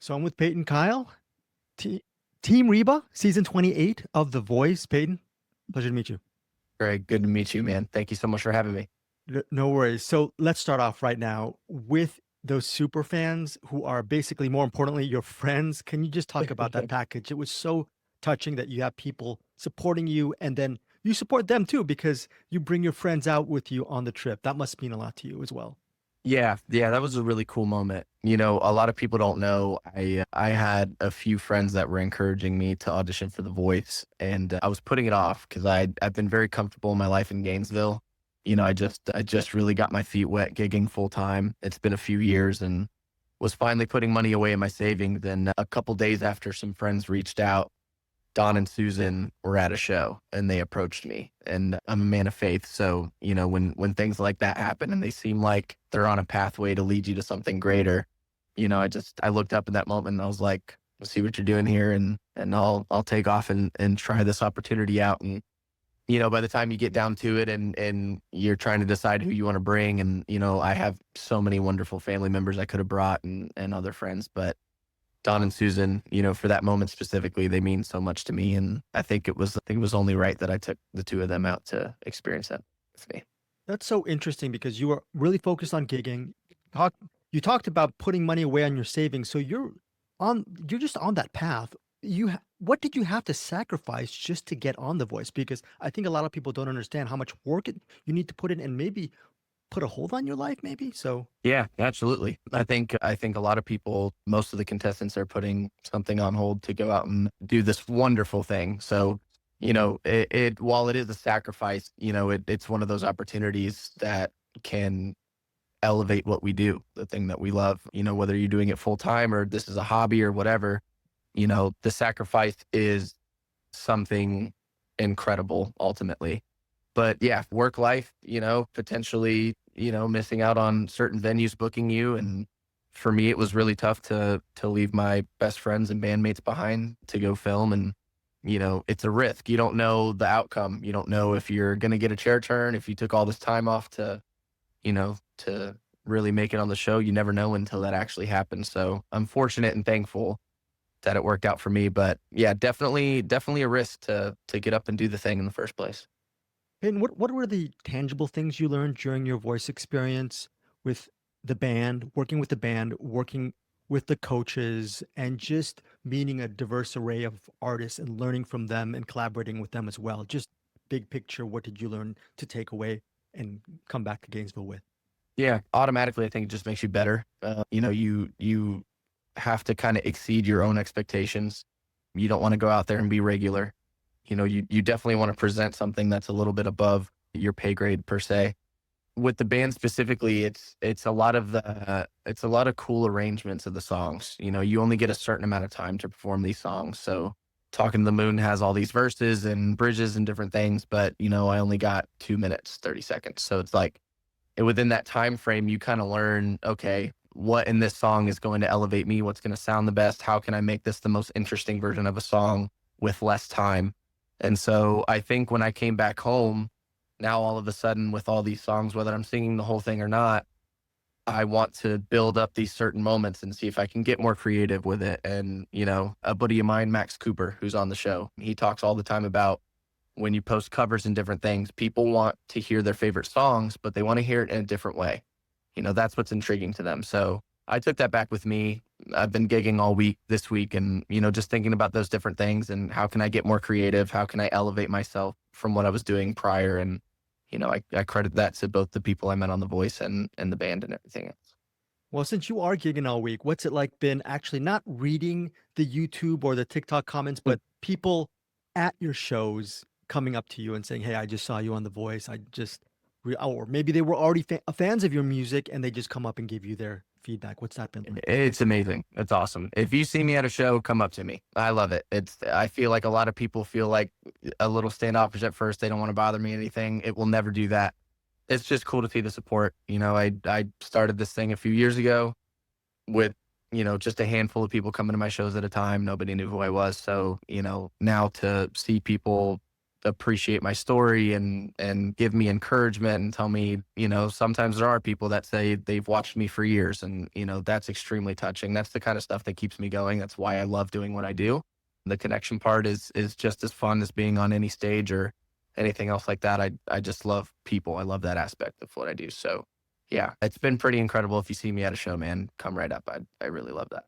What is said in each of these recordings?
So I'm with Peyton Kyle, T- Team Reba, season 28 of The Voice. Peyton, pleasure to meet you. Greg, good to meet you, man. Thank you so much for having me. No worries. So let's start off right now with those super fans who are basically, more importantly, your friends. Can you just talk about that package? It was so touching that you have people supporting you and then you support them too because you bring your friends out with you on the trip. That must mean a lot to you as well. Yeah, that was a really cool moment. You know, a lot of people don't know. I had a few friends that were encouraging me to audition for The Voice, and I was putting it off because I've been very comfortable in my life in Gainesville. You know, I just really got my feet wet gigging full time. It's been a few years, and was finally putting money away in my savings. And a couple days after, some friends reached out. Don and Susan were at a show and they approached me, and I'm a man of faith. So, you know, when things like that happen and they seem like they're on a pathway to lead you to something greater, you know, I looked up in that moment and I was like, "I see what you're doing here, and I'll take off and try this opportunity out." And, you know, by the time you get down to it and you're trying to decide who you want to bring, and, you know, I have so many wonderful family members I could have brought, and other friends, but Don and Susan, you know, for that moment specifically, they mean so much to me. And I think it was only right that I took the two of them out to experience that with me. That's so interesting because you are really focused on gigging. Talk, you talked about putting money away on your savings, so you're just on that path. What did you have to sacrifice just to get on The Voice? Because I think a lot of people don't understand how much work you need to put in, and maybe put a hold on your life. Maybe so. Yeah, absolutely. I think a lot of people, most of the contestants are putting something on hold to go out and do this wonderful thing. So, you know, it while it is a sacrifice, you know, it's one of those opportunities that can elevate what we do, the thing that we love. You know, whether you're doing it full time or this is a hobby or whatever, you know, the sacrifice is something incredible ultimately. But yeah, work life, you know, potentially, you know, missing out on certain venues booking you. And for me, it was really tough to leave my best friends and bandmates behind to go film. And, you know, it's a risk. You don't know the outcome. You don't know if you're gonna get a chair turn, if you took all this time off to, you know, to really make it on the show. You never know until that actually happens. So I'm fortunate and thankful that it worked out for me. But yeah, definitely a risk to get up and do the thing in the first place. And what were the tangible things you learned during your voice experience with the band, working with the band, working with the coaches, and just meeting a diverse array of artists and learning from them and collaborating with them as well? Just big picture, what did you learn to take away and come back to Gainesville with? Yeah, automatically, I think it just makes you better. You know, you have to kind of exceed your own expectations. You don't want to go out there and be regular. You know, you definitely want to present something that's a little bit above your pay grade per se. With the band specifically, it's a lot of cool arrangements of the songs. You know, you only get a certain amount of time to perform these songs. So, Talking to the Moon has all these verses and bridges and different things, but you know, I only got 2 minutes, 30 seconds. So it's like within that time frame, you kind of learn, okay, what in this song is going to elevate me? What's going to sound the best? How can I make this the most interesting version of a song with less time? And so I think when I came back home, now all of a sudden with all these songs, whether I'm singing the whole thing or not, I want to build up these certain moments and see if I can get more creative with it. And, you know, a buddy of mine, Max Cooper, who's on the show, he talks all the time about when you post covers and different things, people want to hear their favorite songs, but they want to hear it in a different way. You know, that's what's intriguing to them. So I took that back with me. I've been gigging all week this week and, you know, just thinking about those different things and how can I get more creative? How can I elevate myself from what I was doing prior? And, you know, I credit that to both the people I met on The Voice and the band and everything else. Well, since you are gigging all week, what's it like been actually not reading the YouTube or the TikTok comments, but people at your shows coming up to you and saying, "Hey, I just saw you on The Voice. Or maybe they were already fans of your music and they just come up and give you their feedback." What's that been like? It's amazing. It's awesome. If you see me at a show, come up to me. I love it. I feel like a lot of people feel like a little standoffish at first. They don't want to bother me or anything. It will never do that. It's just cool to see the support. You know, I started this thing a few years ago with, you know, just a handful of people coming to my shows at a time. Nobody knew who I was. So, you know, now to see people appreciate my story and give me encouragement and tell me, sometimes there are people that say they've watched me for years, and that's extremely touching. That's the kind of stuff that keeps me going. That's why I love doing what I do. The connection part is just as fun as being on any stage or anything else like that. I just love people. I love that aspect of what I do. So yeah, it's been pretty incredible. If you see me at a show, man, come right up. I really love that.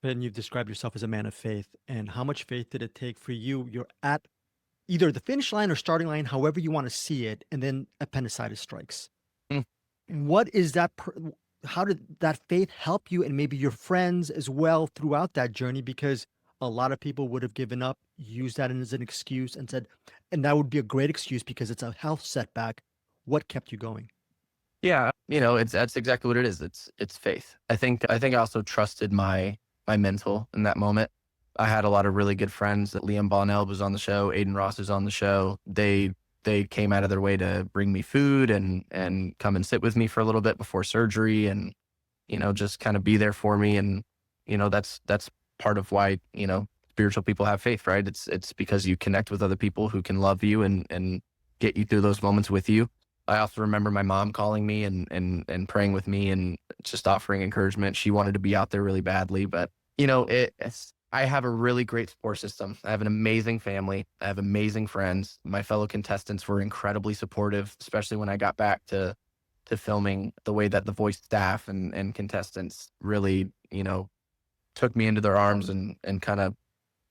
And you've described yourself as a man of faith. And how much faith did it take for you? You're at either the finish line or starting line, however you want to see it, and then appendicitis strikes. Mm. What is that? How did that faith help you and maybe your friends as well throughout that journey? Because a lot of people would have given up, used that as an excuse, and said, and that would be a great excuse because it's a health setback. What kept you going? Yeah, that's exactly what it is. It's faith. I think I also trusted my mental in that moment. I had a lot of really good friends. Liam Bonnell was on the show, Aiden Ross is on the show. They came out of their way to bring me food and come and sit with me for a little bit before surgery, and just kind of be there for me. And that's part of why spiritual people have faith, right? It's because you connect with other people who can love you and get you through those moments with you. I also remember my mom calling me and praying with me and just offering encouragement. She wanted to be out there really badly, but I have a really great support system. I have an amazing family. I have amazing friends. My fellow contestants were incredibly supportive, especially when I got back to filming. The way that the voice staff and contestants really, took me into their arms and kind of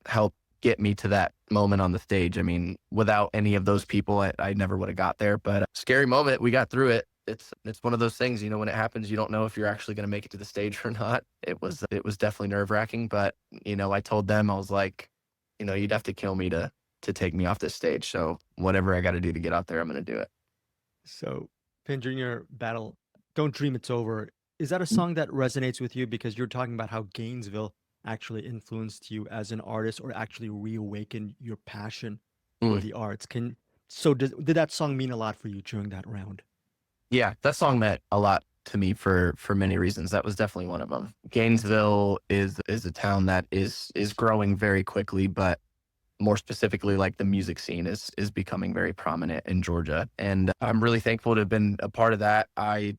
helped get me to that moment on the stage. I mean, without any of those people, I never would have got there. But scary moment, we got through it. It's one of those things, when it happens, you don't know if you're actually going to make it to the stage or not. It was definitely nerve wracking, but I told them, I was like, you'd have to kill me to take me off this stage. So whatever I got to do to get out there, I'm going to do it. So, Pin Jr. Battle, Don't Dream It's Over. Is that a song that resonates with you because you're talking about how Gainesville actually influenced you as an artist or actually reawakened your passion for Mm. the arts? Did that song mean a lot for you during that round? Yeah, that song meant a lot to me for many reasons. That was definitely one of them. Gainesville is a town that is growing very quickly, but more specifically, like, the music scene is becoming very prominent in Georgia, and I'm really thankful to have been a part of that. I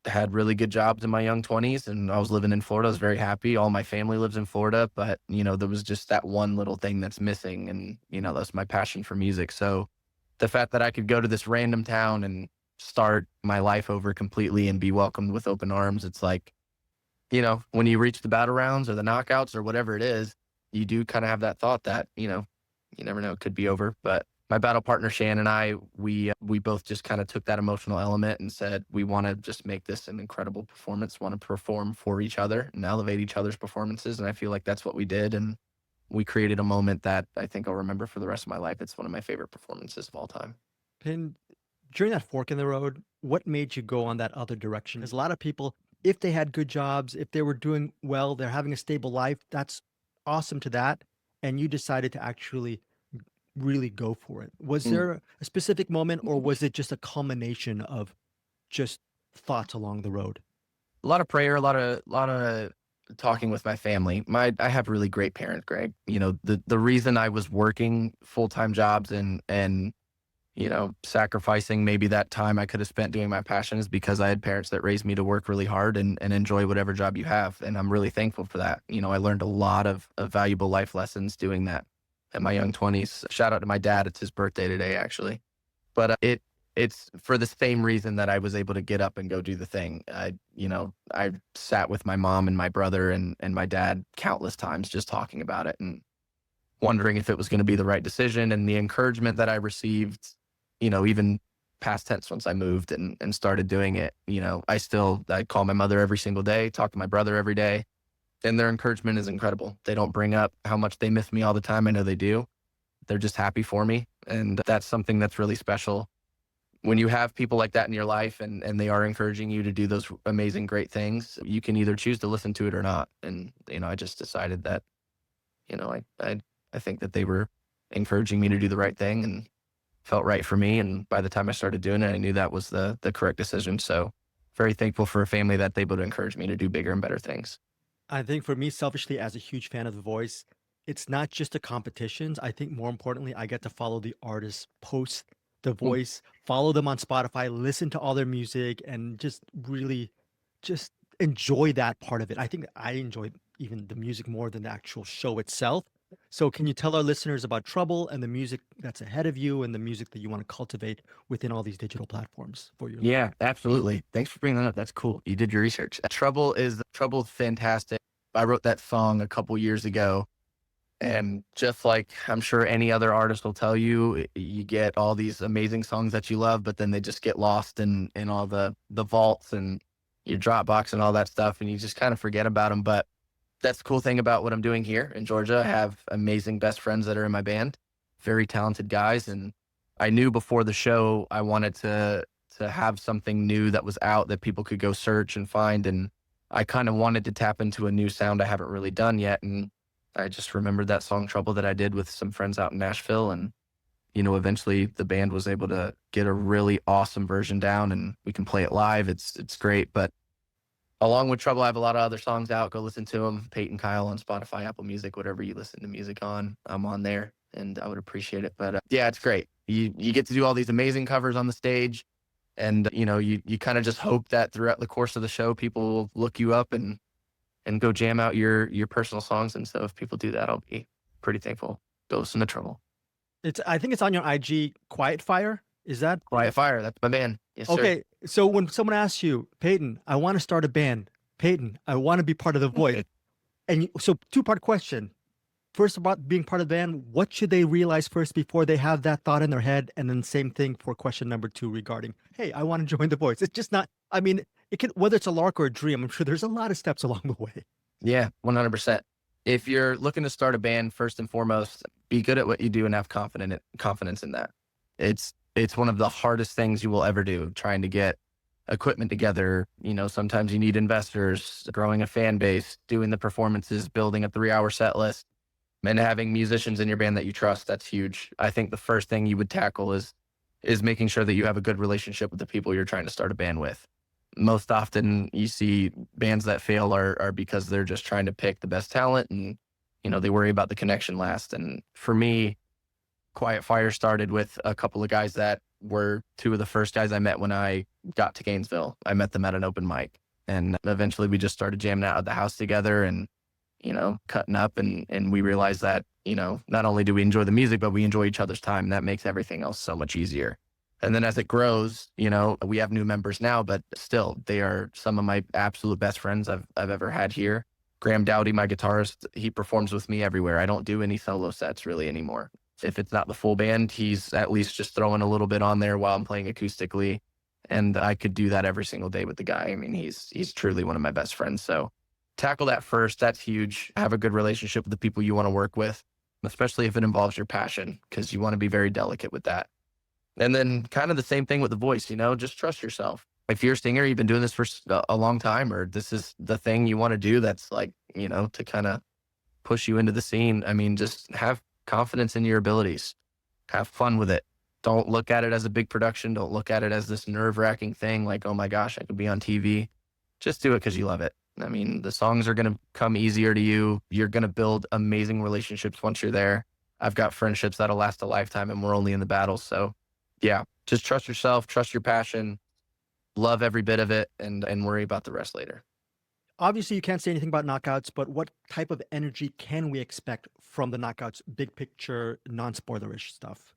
had really good jobs in my young 20s, and I was living in Florida. I was very happy. All my family lives in Florida, but there was just that one little thing that's missing, and that's my passion for music. So the fact that I could go to this random town and start my life over completely and be welcomed with open arms, it's like, when you reach the battle rounds or the knockouts or whatever it is, you do kind of have that thought that, you never know, it could be over. But my battle partner, Shan, and I, we both just kind of took that emotional element and said, we want to just make this an incredible performance, want to perform for each other and elevate each other's performances. And I feel like that's what we did. And we created a moment that I think I'll remember for the rest of my life. It's one of my favorite performances of all time. Pin, during that fork in the road, what made you go on that other direction? Because a lot of people, if they had good jobs, if they were doing well, they're having a stable life, that's awesome to that. And you decided to actually really go for it. Was Mm. there a specific moment or was it just a culmination of just thoughts along the road? A lot of prayer, a lot of talking with my family. I have really great parents, Greg. The reason I was working full-time jobs and sacrificing maybe that time I could have spent doing my passion is because I had parents that raised me to work really hard and enjoy whatever job you have. And I'm really thankful for that. I learned a lot of valuable life lessons doing that in my young 20s. Shout out to my dad. It's his birthday today, actually. But it's for the same reason that I was able to get up and go do the thing. I sat with my mom and my brother and my dad countless times just talking about it and wondering if it was going to be the right decision, and the encouragement that I received, even past tense once I moved and started doing it. I call my mother every single day, talk to my brother every day, and their encouragement is incredible. They don't bring up how much they miss me all the time. I know they do. They're just happy for me. And that's something that's really special. When you have people like that in your life and they are encouraging you to do those amazing, great things, you can either choose to listen to it or not. And, I just decided that, I think that they were encouraging me to do the right thing and felt right for me. And by the time I started doing it, I knew that was the correct decision. So very thankful for a family that's able to encourage me to do bigger and better things. I think for me, selfishly, as a huge fan of The Voice, it's not just the competitions. I think more importantly, I get to follow the artists, post the Mm. voice, follow them on Spotify, listen to all their music, and just really just enjoy that part of it. I think I enjoy even the music more than the actual show itself. So, can you tell our listeners about Trouble and the music that's ahead of you and the music that you want to cultivate within all these digital platforms for your Yeah, absolutely. Thanks for bringing that up. That's cool. You did your research. Trouble's fantastic. I wrote that song a couple years ago. And just like I'm sure any other artist will tell you, you get all these amazing songs that you love, but then they just get lost in all the vaults and your Dropbox and all that stuff, and you just kind of forget about them. But that's the cool thing about what I'm doing here in Georgia. I have amazing best friends that are in my band, very talented guys, and I knew before the show I wanted to have something new that was out that people could go search and find, and I kind of wanted to tap into a new sound I haven't really done yet, and I just remembered that song Trouble that I did with some friends out in Nashville, and eventually the band was able to get a really awesome version down, and we can play it live. It's great, but along with Trouble, I have a lot of other songs out. Go listen to them. Peyton Kyle on Spotify, Apple Music, whatever you listen to music on, I'm on there, and I would appreciate it. But yeah, it's great. You get to do all these amazing covers on the stage, and you kind of just hope that throughout the course of the show, people will look you up and go jam out your personal songs. And so if people do that, I'll be pretty thankful. Go listen to Trouble. I think it's on your IG, Quiet Fire. Is that Quiet Fire, that's my band. Yes, sir. okay? So when someone asks you, Peyton, I want to start a band. Peyton, I want to be part of The Voice. And so two-part question. First, about being part of the band, what should they realize first before they have that thought in their head? And then same thing for question number two regarding, hey, I want to join The Voice. It's just not, I mean, it can, whether it's a lark or a dream, I'm sure there's a lot of steps along the way. Yeah, 100%. If you're looking to start a band, first and foremost, be good at what you do and have confidence in that. It's one of the hardest things you will ever do, trying to get equipment together. Sometimes you need investors, growing a fan base, doing the performances, building a 3-hour set list, and having musicians in your band that you trust. That's huge. I think the first thing you would tackle is making sure that you have a good relationship with the people you're trying to start a band with. Most often you see bands that fail are because they're just trying to pick the best talent, and they worry about the connection last. And for me, Quiet Fire started with a couple of guys that were two of the first guys I met when I got to Gainesville. I met them at an open mic, and eventually we just started jamming out at the house together and cutting up, and we realized that not only do we enjoy the music, but we enjoy each other's time, and that makes everything else so much easier. And then as it grows, we have new members now, but still, they are some of my absolute best friends I've ever had here. Graham Dowdy, my guitarist, he performs with me everywhere. I don't do any solo sets really anymore. If it's not the full band, he's at least just throwing a little bit on there while I'm playing acoustically. And I could do that every single day with the guy. I mean, he's truly one of my best friends. So tackle that first. That's huge. Have a good relationship with the people you want to work with, especially if it involves your passion, because you want to be very delicate with that. And then kind of the same thing with the voice, just trust yourself. If you're a singer, you've been doing this for a long time, or this is the thing you want to do, that's like, to kind of push you into the scene. I mean, just have confidence in your abilities. Have fun with it. Don't look at it as a big production. Don't look at it as this nerve-wracking thing like, oh my gosh, I could be on TV. Just do it because you love it. I mean, the songs are going to come easier to you. You're going to build amazing relationships once you're there. I've got friendships that'll last a lifetime, and we're only in the battles. So yeah, just trust yourself, trust your passion, love every bit of it, and worry about the rest later. Obviously, you can't say anything about knockouts, but what type of energy can we expect from the knockouts? Big picture, non-spoilerish stuff.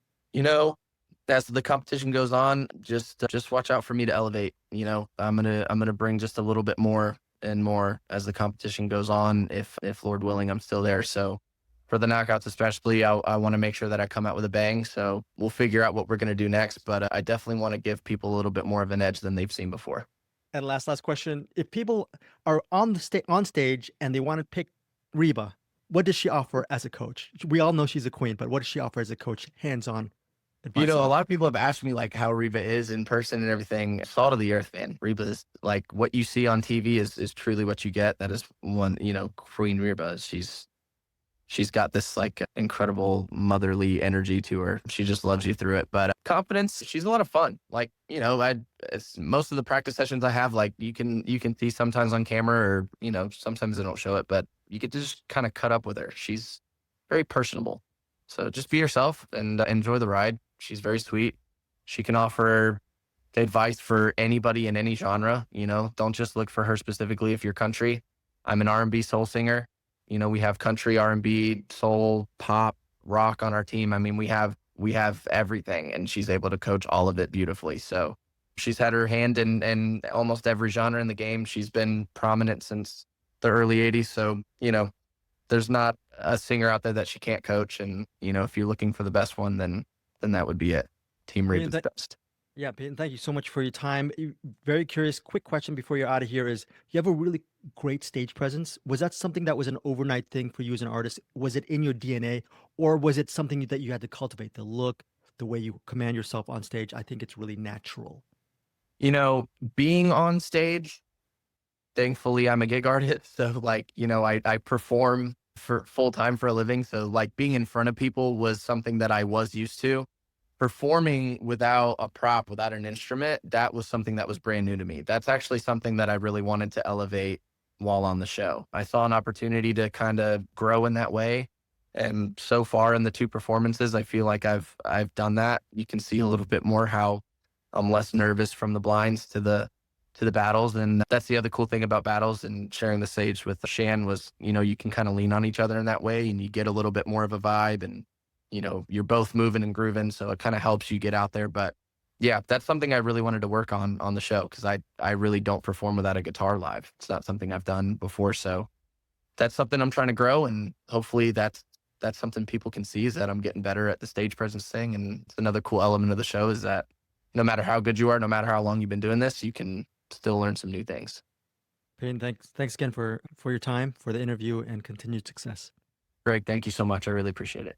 As the competition goes on, just watch out for me to elevate. I'm gonna bring just a little bit more and more as the competition goes on. If Lord willing, I'm still there. So for the knockouts especially, I want to make sure that I come out with a bang. So we'll figure out what we're going to do next. But I definitely want to give people a little bit more of an edge than they've seen before. And last question: if people are on stage and they want to pick Reba, what does she offer as a coach? We all know she's a queen, but what does she offer as a coach? Hands-on advice. A lot of people have asked me like how Reba is in person and everything. Salt of the earth, man. Reba is like what you see on TV is truly what you get. That is one, Queen Reba. She's got this like incredible motherly energy to her. She just loves you through it. But confidence, she's a lot of fun. Like, most of the practice sessions I have, like you can see sometimes on camera, or, sometimes they don't show it, but you get to just kind of cut up with her. She's very personable. So just be yourself and enjoy the ride. She's very sweet. She can offer advice for anybody in any genre. Don't just look for her specifically if you're country. I'm an R&B soul singer. We have country, R&B, soul, pop, rock on our team. I mean, we have everything, and she's able to coach all of it beautifully. So she's had her hand in almost every genre in the game. She's been prominent since the early 80s. So, there's not a singer out there that she can't coach. And, if you're looking for the best one, then that would be it. Team Peyton, Reba's best. yeah, Peyton, thank you so much for your time. Very curious, quick question before you're out of here is, you have a really great stage presence. Was that something that was an overnight thing for you as an artist? Was it in your DNA, or was it something that you had to cultivate? The look, the way you command yourself on stage, I think it's really natural. Being on stage, thankfully I'm a gig artist. So I perform for full time for a living. So being in front of people was something that I was used to. Performing without a prop, without an instrument, that was something that was brand new to me. That's actually something that I really wanted to elevate while on the show. I saw an opportunity to kind of grow in that way. And so far in the 2 performances, I feel like I've done that. You can see a little bit more how I'm less nervous from the blinds to the battles. And that's the other cool thing about battles and sharing the stage with Shan was, you can kind of lean on each other in that way, and you get a little bit more of a vibe, and you're both moving and grooving. So it kind of helps you get out there. But yeah, that's something I really wanted to work on the show, because I really don't perform without a guitar live. It's not something I've done before. So that's something I'm trying to grow. And hopefully that's something people can see, is that I'm getting better at the stage presence thing. And it's another cool element of the show is that no matter how good you are, no matter how long you've been doing this, you can still learn some new things. Peyton, thanks again for your time, for the interview, and continued success. Greg, thank you so much. I really appreciate it.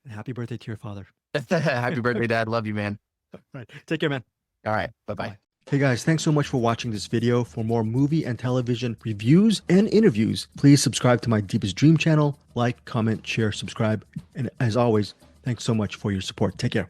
And happy birthday to your father. Happy birthday, Dad. Love you, man. All right. Take care, man. All right. Bye-bye. Bye. Hey guys, thanks so much for watching this video. For more movie and television reviews and interviews, please subscribe to my Deepest Dream channel. Like, comment, share, subscribe. And as always, thanks so much for your support. Take care.